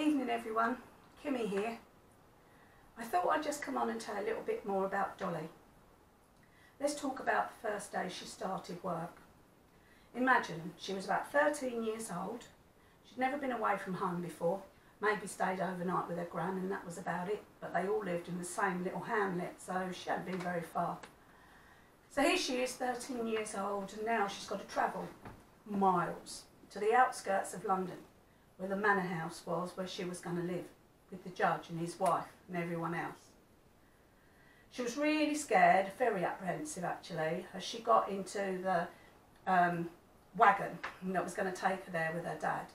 Evening everyone, Kimmy here. I thought I'd just come on and tell a little bit more about Dolly. Let's talk about the first day she started work. Imagine she was about 13 years old. She'd never been away from home before, maybe stayed overnight with her gran and that was about it, but they all lived in the same little hamlet, so she hadn't been very far. So here she is, 13 years old, and now she's got to travel miles to the outskirts of London, where the manor house was, where she was going to live, with the judge and his wife and everyone else. She was really scared, very apprehensive actually, as she got into the wagon that was going to take her there with her dad.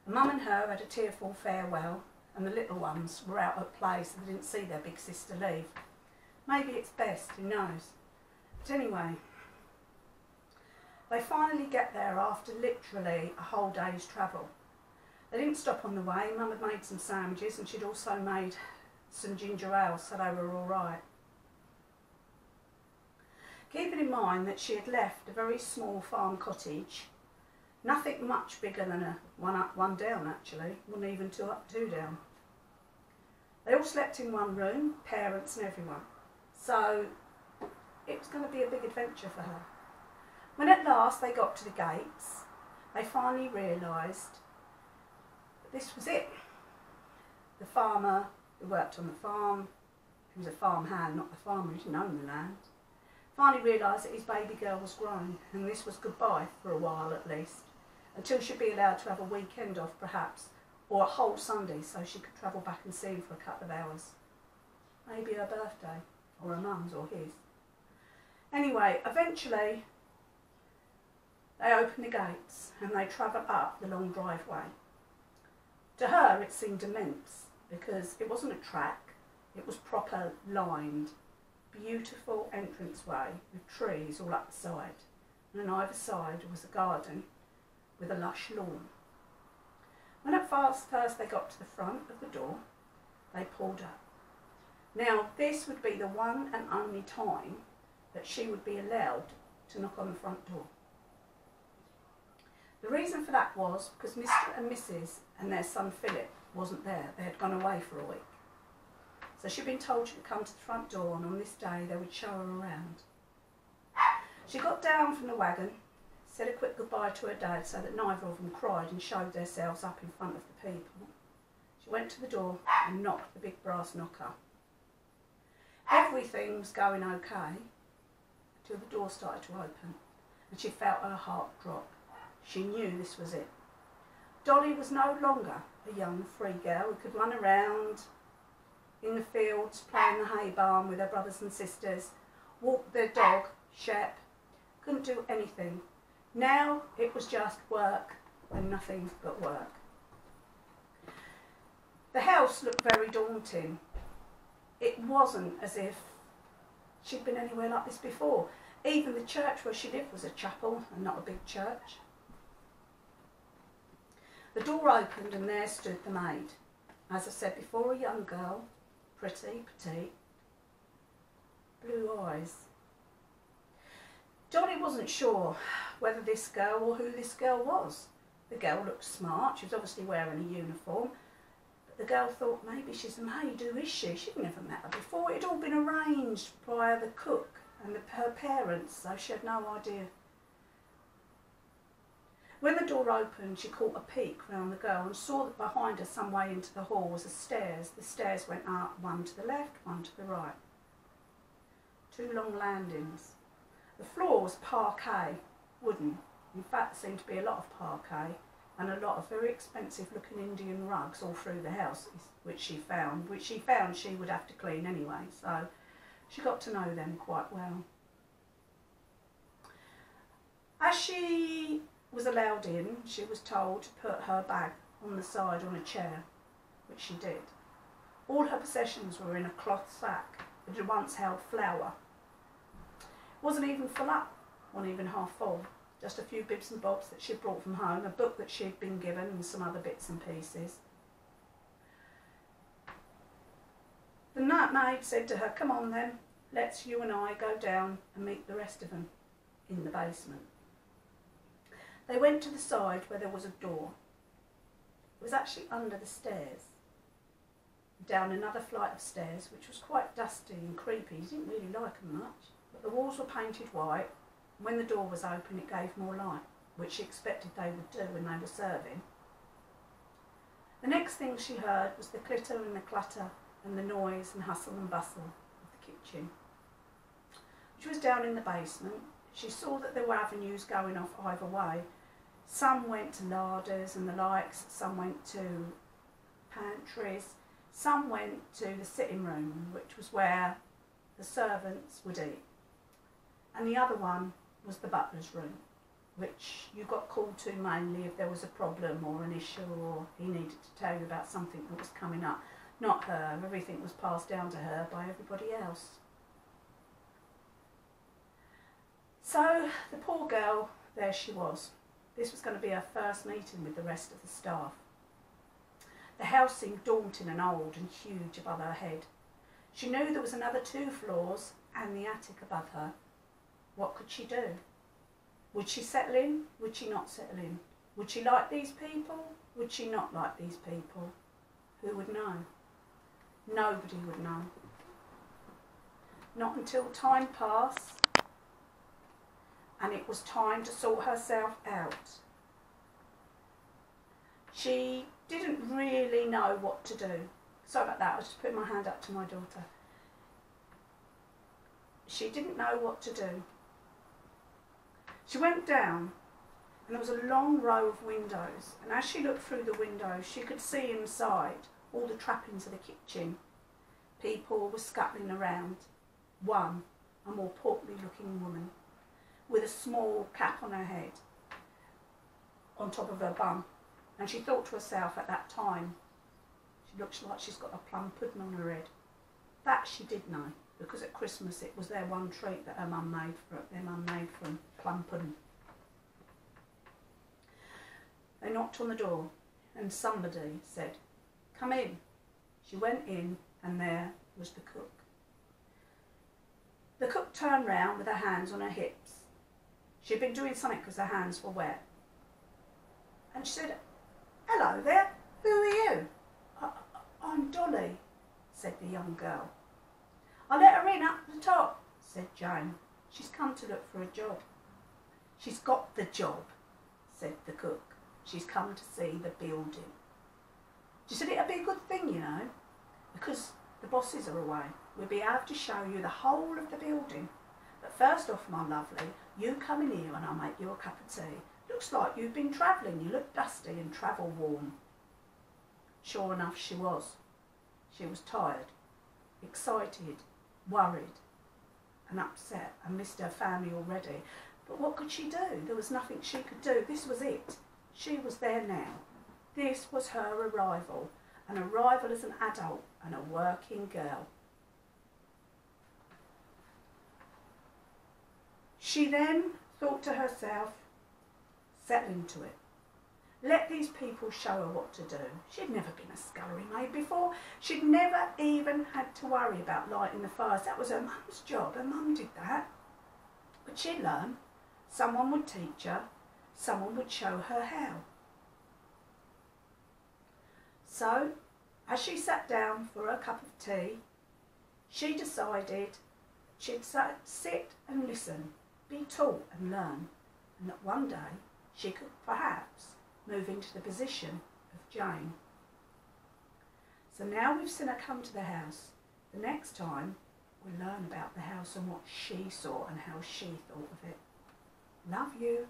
And Mum and her had a tearful farewell, and the little ones were out at play, so they didn't see their big sister leave. Maybe it's best, who knows. But anyway, they finally get there after literally a whole day's travel. They didn't stop on the way. Mum had made some sandwiches and she'd also made some ginger ale, so they were all right. Keeping in mind that she had left a very small farm cottage, nothing much bigger than a one up, one down actually, wasn't even two up, two down. They all slept in one room, parents and everyone, so it was going to be a big adventure for her. When at last they got to the gates, they finally realised this was it. The farmer who worked on the farm, he was a farm hand, not the farmer, he didn't own the land, finally realised that his baby girl was grown, and this was goodbye for a while at least, until she'd be allowed to have a weekend off perhaps, or a whole Sunday so she could travel back and see him for a couple of hours. Maybe her birthday, or her mum's or his. Anyway, eventually they opened the gates and they travelled up the long driveway. To her it seemed immense because it wasn't a track, it was proper lined, beautiful entranceway with trees all up the side, and on either side was a garden with a lush lawn. When at first they got to the front of the door, they pulled up. Now this would be the one and only time that she would be allowed to knock on the front door. The reason for that was because Mr. and Mrs. and their son Philip wasn't there. They had gone away for a week. So she'd been told she could come to the front door, and on this day they would show her around. She got down from the wagon, said a quick goodbye to her dad so that neither of them cried and showed themselves up in front of the people. She went to the door and knocked the big brass knocker. Everything was going okay until the door started to open and she felt her heart drop. She knew this was it. Dolly was no longer a young free girl who could run around in the fields, play in the hay barn with her brothers and sisters, walk their dog, Shep, couldn't do anything. Now it was just work and nothing but work. The house looked very daunting. It wasn't as if she'd been anywhere like this before. Even the church where she lived was a chapel and not a big church. The door opened and there stood the maid. As I said before, a young girl, pretty, petite, blue eyes. Dolly wasn't sure whether this girl or who this girl was. The girl looked smart, she was obviously wearing a uniform, but the girl thought maybe she's a maid, who is she? She'd never met her before. It had all been arranged by the cook and her parents, so she had no idea. When the door opened, she caught a peek round the girl and saw that behind her, some way into the hall, was a stairs. The stairs went up, one to the left, one to the right. Two long landings. The floor was parquet, wooden. In fact, there seemed to be a lot of parquet and a lot of very expensive looking Indian rugs all through the house, which she found she would have to clean anyway, so she got to know them quite well. As she was allowed in, she was told to put her bag on the side on a chair, which she did. All her possessions were in a cloth sack that had once held flour. It wasn't even full up, wasn't even half full, just a few bits and bobs that she'd brought from home, a book that she'd been given and some other bits and pieces. The night maid said to her, "Come on then, let's you and I go down and meet the rest of them in the basement." They went to the side where there was a door. It was actually under the stairs, down another flight of stairs, which was quite dusty and creepy. He didn't really like them much, but the walls were painted white. When the door was open, it gave more light, which she expected they would do when they were serving. The next thing she heard was the clitter and the clutter and the noise and hustle and bustle of the kitchen, which was down in the basement. She saw that there were avenues going off either way. Some went to larders and the likes, some went to pantries, some went to the sitting room, which was where the servants would eat. And the other one was the butler's room, which you got called to mainly if there was a problem or an issue or he needed to tell you about something that was coming up. Not her, everything was passed down to her by everybody else. So the poor girl, there she was. This was going to be her first meeting with the rest of the staff. The house seemed daunting and old and huge above her head. She knew there was another 2 floors and the attic above her. What could she do? Would she settle in? Would she not settle in? Would she like these people? Would she not like these people? Who would know? Nobody would know. Not until time passed and it was time to sort herself out. She didn't really know what to do. Sorry about that, I was just putting my hand up to my daughter. She didn't know what to do. She went down and there was a long row of windows, and as she looked through the windows she could see inside all the trappings of the kitchen. People were scuttling around. One, a more portly looking woman with a small cap on her head on top of her bum, and she thought to herself at that time, she looks like she's got a plum pudding on her head. That she did know, because at Christmas it was their one treat that their mum made for them, plum pudding. They knocked on the door and somebody said, "Come in." She went in and there was the cook. The cook turned round with her hands on her hips. She'd been doing something because her hands were wet. And she said, "Hello there, who are you?" I'm Dolly," said the young girl. "I'll let her in up the top," said Jane. "She's come to look for a job." "She's got the job," said the cook. "She's come to see the building." She said it'd be a good thing, you know, because the bosses are away. We'll be able to show you the whole of the building. But first off, my lovely, you come in here and I'll make you a cup of tea. Looks like you've been travelling. You look dusty and travel worn. Sure enough, she was. She was tired, excited, worried and upset and missed her family already. But what could she do? There was nothing she could do. This was it. She was there now. This was her arrival, an arrival as an adult and a working girl. She then thought to herself, settle into it. Let these people show her what to do. She'd never been a scullery maid before. She'd never even had to worry about lighting the fires. That was her mum's job. Her mum did that. But she'd learn. Someone would teach her. Someone would show her how. So, as she sat down for her cup of tea, she decided she'd sit and listen, be taught and learn, and that one day she could perhaps move into the position of Jane. So now we've seen her come to the house. The next time we'll learn about the house and what she saw and how she thought of it. Love you.